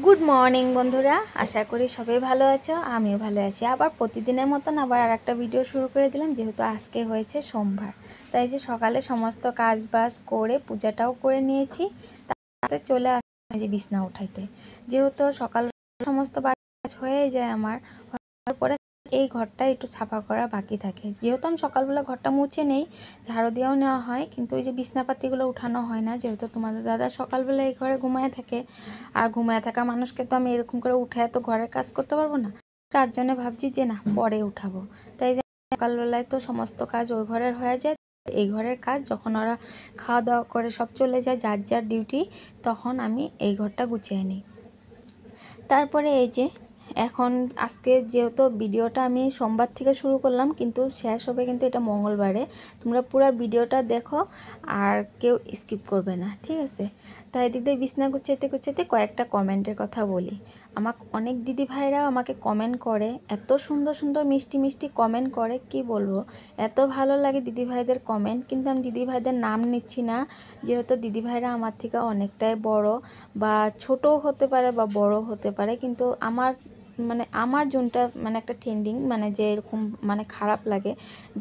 Good morning বন্ধুরা, আশা করি সবাই ভালো আছো। আমিও ভালো আছি। আবার প্রতিদিনের মতন আবার আর একটা ভিডিও শুরু করে দিলাম, যেহেতু আজকে হয়েছে সোমবার। তাই যে সকালে সমস্ত কাজ বাজ করে পূজাটাও করে নিয়েছি, তাতে চলে আসলাম যে বিছনা উঠাইতে। যেহেতু সকাল সমস্ত কাজ হয়ে যায় আমার, হওয়ার পরে এই ঘরটা একটু সাফা করা বাকি থাকে। যেহেতু আমি সকালবেলা ঘরটা মুছে নেই, ঝাড়ু দিয়েও নেওয়া হয়, কিন্তু ওই যে বিছনাপাতিগুলো উঠানো হয় না, যেহেতু তোমাদের দাদা সকালবেলা এই ঘরে ঘুমায় থাকে। আর ঘুমায় থাকা মানুষকে তো আমি এরকম করে উঠায় তো ঘরের কাজ করতে পারবো না। তার জন্য ভাবছি যে না, পরে উঠাবো। তাই যে সকালবেলায় তো সমস্ত কাজ ওই ঘরের হয়ে যায়। এই ঘরের কাজ যখন ওরা খাওয়া দাওয়া করে সব চলে যায় যার যার ডিউটি, তখন আমি এই ঘরটা গুছিয়ে নিই। তারপরে এই যে এখন আজকে যেহেতু ভিডিওটা আমি সোমবার থেকে শুরু করলাম, কিন্তু শেষ হবে কিন্তু এটা মঙ্গলবারে। তোমরা পুরো ভিডিওটা দেখো আর কেউ স্কিপ করবে না, ঠিক আছে? তাই এদিক দিয়ে বিছনা গুছাইতে গুছাইতে কয়েকটা কমেন্টের কথা বলি। আমাকে অনেক দিদি ভাইরাও আমাকে কমেন্ট করে, এত সুন্দর সুন্দর মিষ্টি মিষ্টি কমেন্ট করে, কি বলবো, এত ভালো লাগে দিদি ভাইদের কমেন্ট। কিন্তু আমি দিদি ভাইদের নাম নিচ্ছি না, যেহেতু দিদি ভাইরা আমার থেকে অনেকটাই বড়, বা ছোটও হতে পারে বা বড় হতে পারে, কিন্তু আমার জনটা একটা ট্রেন্ডিং, যে এরকম খারাপ লাগে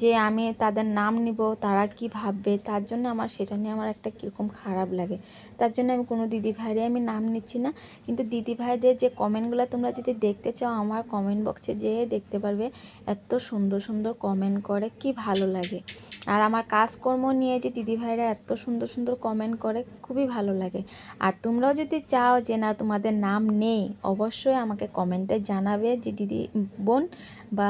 যে আমি তাদের নাম নিব, তারা কি ভাববে, তার জন্য আমার সেটা নিয়ে আমার একটা কীরকম খারাপ লাগে। তার জন্য আমি কোনো দিদি ভাইরে আমি নাম নিচ্ছি না। কিন্তু দিদি ভাইদের যে কমেন্টগুলো তোমরা যদি দেখতে চাও, আমার কমেন্ট বক্সে যেয়ে দেখতে পারবে। এত সুন্দর সুন্দর কমেন্ট করে, কি ভালো লাগে। আর আমার কাজকর্ম নিয়ে যে দিদি ভাইরা এত সুন্দর সুন্দর কমেন্ট করে, খুবই ভালো লাগে। আর তোমরাও যদি চাও যে না, তোমাদের নাম নেই, অবশ্যই আমাকে কমেন্টে জানাবে যে দিদি বোন, বা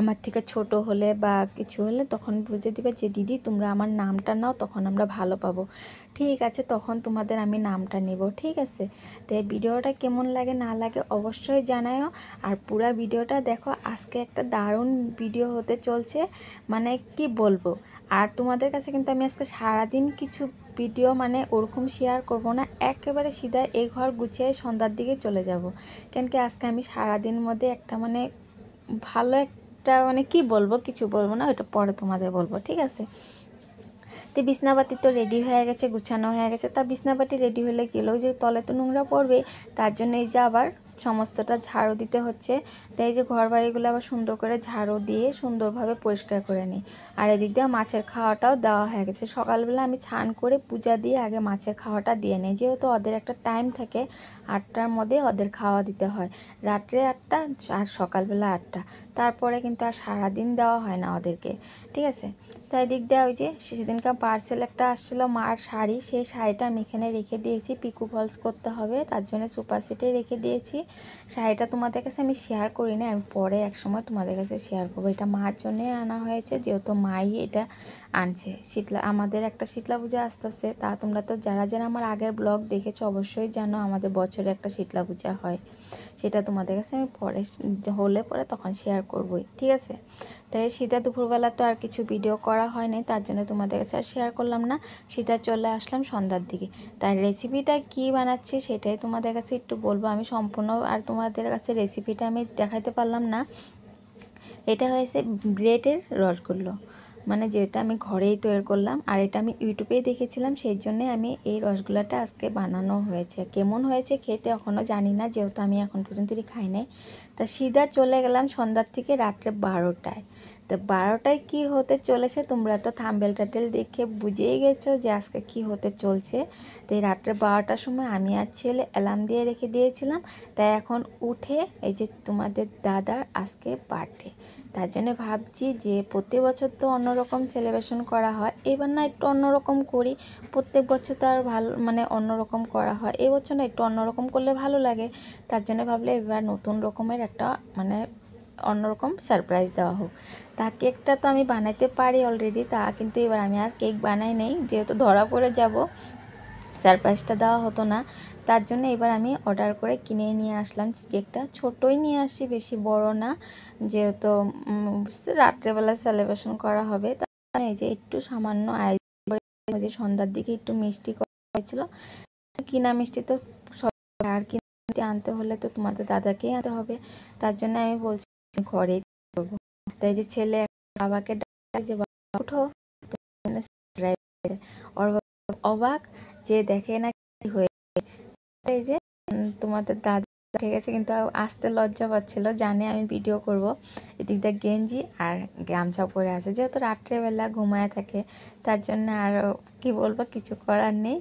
আমার থেকে ছোট হলে বা কিছু হলে তখন বুঝে দিবে যে দিদি তোমরা আমার নামটা নাও, তখন আমরা ভালো পাবো। ঠিক আছে, তখন তোমাদের আমি নামটা নেব, ঠিক আছে? তো এই ভিডিওটা কেমন লাগে না লাগে অবশ্যই জানাও। আর পুরো ভিডিওটা দেখো, আজকে একটা দারুণ ভিডিও হতে চলছে, কি বলবো। আর তোমাদের কাছে কিন্তু আমি আজকে সারাদিন কিছু ভিডিও ওরকম শেয়ার করব না, একেবারে সিধা এই ঘর গুছিয়ে সন্ধ্যার দিকে চলে যাব। কেন কি আজকে আমি সারাদিন মধ্যে একটা ভালো একটা কি বলবো, কিছু বলবো না, ওটা পরে তোমাদের বলবো, ঠিক আছে? তো বিছনাপাতি তো রেডি হয়ে গেছে, গুছানো হয়ে গেছে। তা বিছনাপাতি রেডি হলে গেলেও যে তলে তো নোংরা পড়বে, তার জন্য এই যে আবার সমস্তটা ঝাড়ু দিতে হচ্ছে। তাই এই যে ঘর বাড়িগুলো আবার সুন্দর করে ঝাড়ু দিয়ে সুন্দরভাবে পরিষ্কার করে নিই। আর এদিক দিয়ে মাছের খাওয়াটাও দেওয়া হয়ে গেছে। সকালবেলা আমি স্নান করে পূজা দিয়ে আগে মাছের খাওয়াটা দিয়ে নিই, যেহেতু ওদের একটা টাইম থাকে, 8টার মধ্যে ওদের খাওয়া দিতে হয়। রাত্রে 8টা আর সকালবেলা 8টা, তারপরে কিন্তু আর সারাদিন দেওয়া হয় না ওদেরকে, ঠিক আছে? তাই দিক দিয়ে ওই যে সেদিনকার পার্সেল একটা আসছিলো মার শাড়ি, সেই শাড়িটা আমি এখানে রেখে দিয়েছি। পিকু ফলস করতে হবে, তার জন্য সুপার সিটে রেখে দিয়েছি। শাড়িটা তোমাদের কাছে আমি শেয়ার করি না, আমি পরে এক সময় তোমাদের কাছে শেয়ার করবো। এটা মার জন্যে আনা হয়েছে, যেহেতু মাই এটা আনছে। আমাদের একটা শীতলা পূজা আসতে আসছে। তা তোমরা তো যারা যারা আমার আগের ব্লগ দেখেছো অবশ্যই জানো, আমাদের বছরে একটা শীতলা পূজা হয়। সেটা তোমাদের কাছে আমি পরে হলে পরে তখন শেয়ার করবই, ঠিক আছে? তাই শীতা দুপুরবেলা তো আর কিছু ভিডিও করা হয়নি, তার জন্য তোমাদের কাছে আর শেয়ার করলাম না। শীতা চলে আসলাম সন্ধ্যার দিকে। তাই রেসিপিটা কি বানাচ্ছি সেটাই তোমাদের কাছে একটু বলবো আমি সম্পূর্ণ। আর তোমাদের কাছে রেসিপিটা আমি দেখাতে পারলাম না। এটা হয়েছে ব্রেডের রসগোল্লা, যেটা আমি ঘরেই তৈরি করলাম। আর এটা আমি ইউটিউবেই দেখেছিলাম, সেই জন্যে আমি এই রসগোল্লাটা আজকে বানানো হয়েছে। কেমন হয়েছে খেতে এখনও জানি না, যেহেতু আমি এখন পর্যন্তই খাই নাই। তা সিধা চলে গেলাম সন্ধ্যার থেকে রাত্রে 12টায়। তো 12টায় কী হতে চলেছে তোমরা তো থাম্বনেল টাইটেল দেখে বুঝেই গেছো যে আজকে কি হতে চলছে। তো এই রাত্রে 12টার সময় আমি আর ছেলে অ্যালার্ম দিয়ে রেখে দিয়েছিলাম। তাই এখন উঠে এই যে তোমাদের দাদার আজকে বার্থডে, তার জন্য ভাবছি যে প্রতি বছর তো অন্যরকম সেলিব্রেশন করা হয়, এবার না একটু অন্যরকম করি। প্রত্যেক বছর তো আর ভালো অন্যরকম করা হয়, এবছর না একটু অন্যরকম করলে ভালো লাগে। তার জন্য ভাবলে এবার নতুন রকমের একটা অন্যরকম সারপ্রাইজ দেওয়া হোক। তা কেকটা তো আমি বানাইতে পারি অলরেডি, তা কিন্তু এবার আমি আর কেক বানাই নেই, যেহেতু ধরা পড়ে যাব, সারপ্রাইজটা দেওয়া হতো না। তার জন্য এবার আমি অর্ডার করে কিনে নিয়ে আসলাম কেকটা। ছোটোই নিয়ে আসি, বেশি বড় না, যেহেতু রাত্রেবেলা সেলিব্রেশন করা হবে। তাই এই যে একটু সামান্য যে সন্ধ্যার দিকে একটু মিষ্টি করা হয়েছিল। কিনা মিষ্টি তো সব, আর কিনা মিষ্টি আনতে হলে তো তোমাদের দাদাকেই আনতে হবে, তার জন্য আমি বলছি ঘরেই করবো। তাই যে ছেলে বাবাকে ডাকে যে বাবা উঠো, অবাক যে দেখে না কি হয়ে। এই যে তোমাদের দাদা ঠিক আছে, কিন্তু আসতে লজ্জা পাচ্ছিল, জানে আমি ভিডিও করব। এদিক দিয়ে গেঞ্জি আর গামছা পরে আছে, যেহেতু রাত্রেবেলা ঘুমায় থাকে, তার জন্য আর কি বলবো, কিছু করার নেই,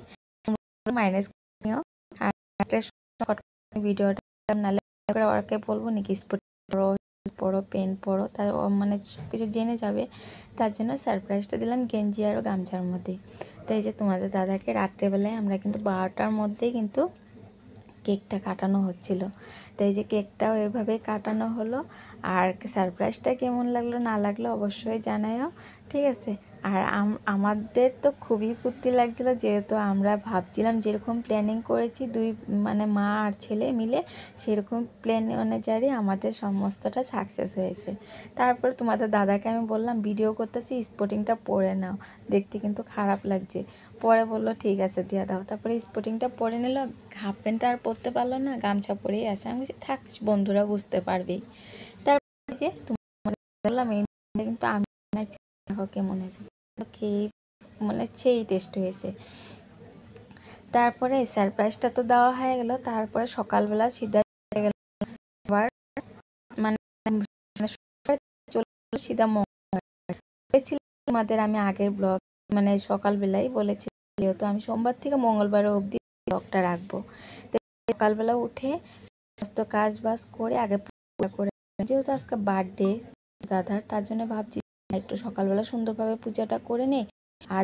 মাইনাস নিও। আর ভিডিওটা নালে করে ওরাকে বলবো নাকি স্পোর্ট পরো, পরো পেন পরো, তার মানে সব কিছু জেনে যাবে, তার জন্য সারপ্রাইজটা দিলাম গেঞ্জি আর গামছার মধ্যে। তো এই যে তোমাদের দাদাকে রাত্রেবেলায় আমরা কিন্তু 12টার মধ্যেই কিন্তু কেকটা কাটানো হচ্ছিল। তো এই যে কেকটাও এভাবেই কাটানো হলো। আর সারপ্রাইজটা কেমন লাগলো না লাগলো অবশ্যই জানাও, ঠিক আছে। আর আমাদের তো খুবই ফুর্তি লাগছিল, যেহেতু আমরা ভাবছিলাম যেরকম প্ল্যানিং করেছি মানে মা আর ছেলে মিলে, সেরকম প্ল্যান অনুযায়ী আমাদের সমস্তটা সাকসেস হয়েছে। তারপর তোমাদের দাদাকে আমি বললাম ভিডিও করতেছি, স্পোর্টিংটা পরে নাও, দেখতে কিন্তু খারাপ লাগছে। পরে বললো ঠিক আছে দিয়ে দাও। তারপরে স্পোর্টিংটা পরে নিল, হাফ প্যান্টটা আর পরতে পারলো না, গামছা পরেই আছে। আমি বলছি থাক, বন্ধুরা বুঝতে পারবে। তারপরে যে তোমাদের বললাম এই কিন্তু আমি দেখো কেমন হয়েছে, খেয়ে মানে সেই টেস্ট হয়েছে। তারপরে সারপ্রাইজটা তো দেওয়া হয়ে গেল। তারপরে সকালবেলা সিধা গেল আবার, মানে চলে সিধা তোমাদের আমি আগের ব্লগ মানে সকালবেলায় বলেছি, যেহেতু আমি সোমবার থেকে মঙ্গলবার অবধি ব্লগটা রাখবো। সকালবেলা উঠে সমস্ত কাজ বাজ করে আগে পূজা করে, যেহেতু আজকে বার্থডে দাদার, তার জন্য ভাবছি একটু সকালবেলা সুন্দরভাবে পূজাটা করে নেই। আর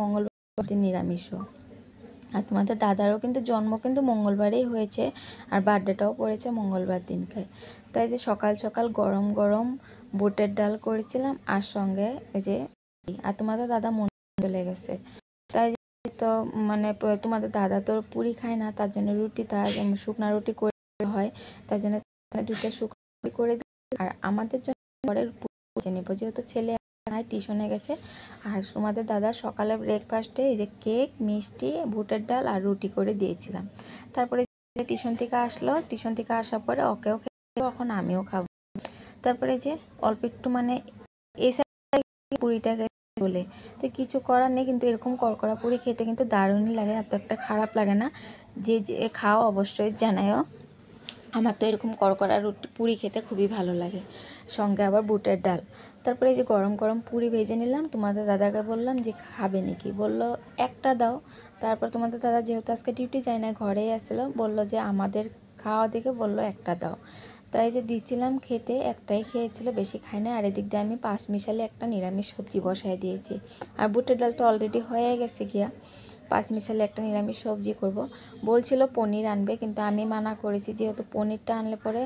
মঙ্গলবার দিন নিরামিষও, আর তোমাদের দাদারও কিন্তু জন্ম কিন্তু মঙ্গলবারেই হয়েছে, আর বার্থডেটাও পড়েছে মঙ্গলবার দিনকে। তাই যে সকাল সকাল গরম গরম বুটের ডাল করেছিলাম, আর সঙ্গে ওই যে, আর তোমাদের দাদা মন চলে গেছে, তাই তো মানে তোমাদের দাদা তো পুরি খায় না, তার জন্য রুটি, তার শুকনা রুটি করে হয়, তার জন্য দুটো শুকনো রুটি করে দিই। আর আমাদের জন্য পরের পুজো নেবো, যেহেতু ছেলে টিউশনে গেছে। আর তোমাদের দাদা সকালে ব্রেকফাস্টে এই যে কেক, মিষ্টি, বুটের ডাল আর রুটি করে দিয়েছিলাম। তারপরে টিউশন থেকে আসলো, টিউশন থেকে আসার পরে ওকেও খেয়ে, এখন আমিও খাবো। তারপরে যে অল্প একটু মানে এই পুরিটাকে বলে, তো কিছু করার নেই, কিন্তু এরকম করকরা পুরি খেতে কিন্তু দারুণই লাগে, এত একটা খারাপ লাগে না। যে যে খাও অবশ্যই জানাও, আমার তো এরকম করকরা রুটি পুরি খেতে খুবই ভালো লাগে, সঙ্গে আবার বুটের ডাল। তারপরে এই যে গরম গরম পুরি ভেজে নিলাম, তোমাদের দাদাকে বললাম যে খাবে নাকি, বলল একটা দাও। তারপর তোমাদের দাদা যেহেতু আজকে ডিউটি যায় না, ঘরেই আসলো, বলল যে আমাদের খাওয়া দেখে বলল একটা দাও। তাই যে দিচ্ছিলাম খেতে, একটাই খেয়েছিল, বেশি খাই না। আর এদিক দিয়ে আমি 5 মিশালি একটা নিরামিষ সবজি বসায় দিয়েছি, আর বুটের ডাল তো অলরেডি হয়ে গেছে গিয়া, 5 মিশালি একটা নিরামিষ সবজি করব। বলছিল পনির আনবে, কিন্তু আমি মানা করেছি, যেহেতু পনিরটা আনলে পরে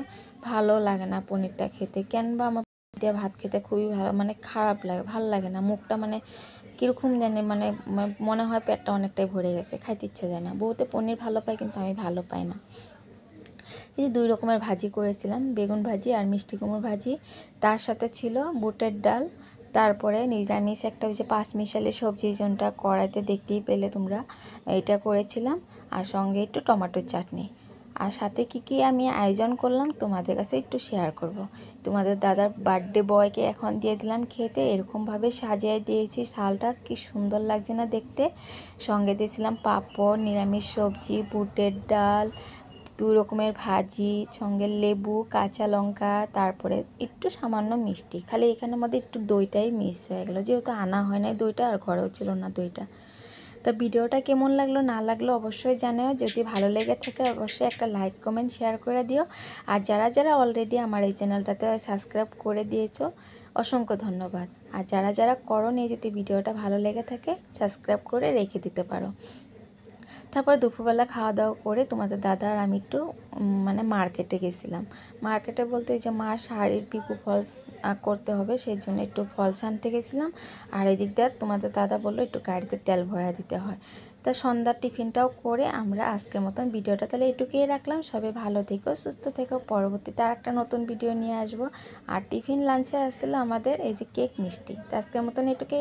ভালো লাগে না পনিরটা খেতে, কেন বা আমার দিয়ে ভাত খেতে খুবই ভালো মানে খারাপ লাগে, ভালো লাগে না, মুখটা মানে কীরকম জানে মানে মনে হয় পেটটা অনেকটাই ভরে গেছে, খাইতে ইচ্ছে যায় না। বউতে পনির ভালো পায়, কিন্তু আমি ভালো পাই না। এই যে 2 রকমের ভাজি করেছিলাম, বেগুন ভাজি আর মিষ্টি কুমড়ো ভাজি, তার সাথে ছিল বুটের ডাল। তারপরে নিরামিষ একটা ওই যে 5 মিশালি সবজি, যেটা কড়াইতে দেখতেই পেলে তোমরা, এটা করেছিলাম। আর সঙ্গে একটু টমেটোর চাটনি। আর সাথে কি আমি আয়োজন করলাম তোমাদের কাছে একটু শেয়ার করব। তোমাদের দাদার বার্থডে বয়কে এখন দিয়ে দিলাম খেতে, এরকমভাবে সাজিয়ে দিয়েছি, শালটা কি সুন্দর লাগছে না দেখতে। সঙ্গে দিয়েছিলাম পাঁপড়, নিরামিষ সবজি, বুটের ডাল, 2 রকমের ভাজি, সঙ্গে লেবু, কাঁচা লঙ্কা, তারপরে একটু সামান্য মিষ্টি। খালি এখানের মধ্যে একটু দইটাই মিস হয়ে গেলো, যেহেতু আনা হয় নাই দইটা, আর ঘরেও ছিল না দইটা। তা ভিডিওটা কেমন লাগলো না লাগলো অবশ্যই জানাও, যদি ভালো লেগে থাকে অবশ্যই একটা লাইক কমেন্ট শেয়ার করে দিও। আর যারা যারা অলরেডি আমার এই চ্যানেলটাতে সাবস্ক্রাইব করে দিয়েছো অসংখ্য ধন্যবাদ। আর যারা যারা করোনি, যদি ভিডিওটা ভালো লেগে থাকে সাবস্ক্রাইব করে রেখে দিতে পারো। তারপর দুপুরবেলা খাওয়া দাওয়া করে তোমাদের দাদা আর আমি একটু মানে মার্কেটে গেছিলাম। মার্কেটে বলতে যে মার শাড়ির পিকো ফলস করতে হবে, সেই জন্য একটু ফলস আনতে গেছিলাম। আর এদিক দিয়ে তোমাদের দাদা বললো একটু গাড়িতে তেল ভরা দিতে হয়। তা সন্ধ্যার টিফিনটাও করে আমরা আজকের মতন ভিডিওটা তাহলে এটুকুই রাখলাম। সবাই ভালো থেকো, সুস্থ থেকো, পরবর্তীতে আর একটা নতুন ভিডিও নিয়ে আসবো। আর টিফিন লাঞ্চে আসছিলো আমাদের এই যে কেক, মিষ্টি। তো আজকের মতন এটুকুই।